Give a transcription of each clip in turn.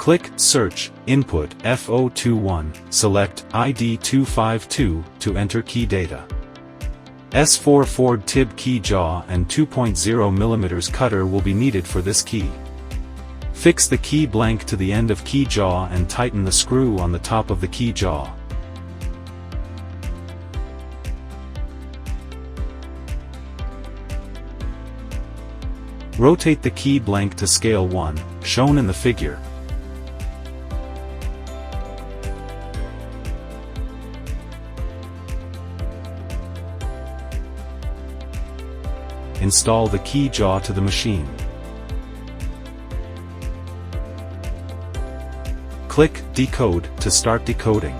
Click Search, Input F021, select ID 252 to enter key data. S4 Ford Tibbe key jaw and 2.0mm cutter will be needed for this key. Fix the key blank to the end of key jaw and tighten the screw on the top of the key jaw. Rotate the key blank to scale 1, shown in the figure. Install the key jaw to the machine. Click Decode to start decoding.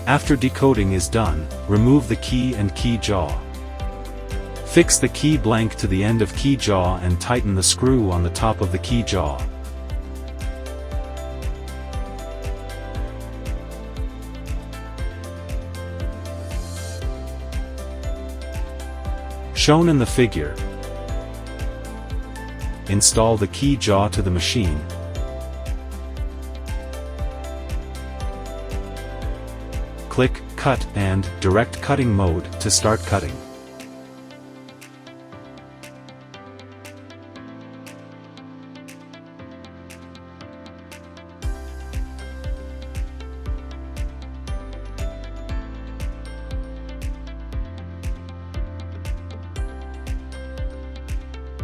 After decoding is done, remove the key and key jaw. Fix the key blank to the end of key jaw and tighten the screw on the top of the key jaw. Shown in the figure. Install the key jaw to the machine. Click Cut and Direct Cutting Mode to start cutting.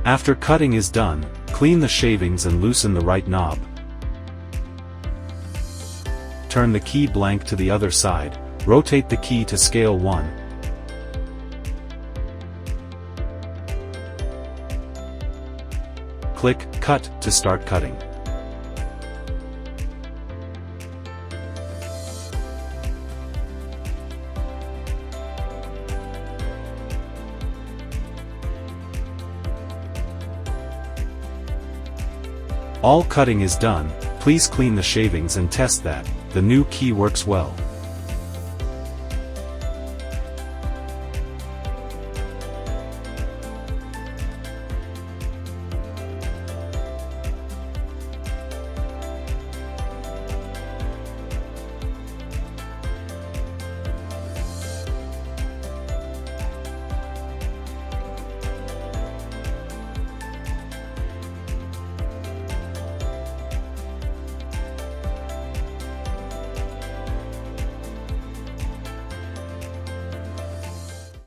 After cutting is done, clean the shavings and loosen the right knob. Turn the key blank to the other side, rotate the key to scale 1. Click Cut to start cutting. All cutting is done. Please clean the shavings and test that the new key works well.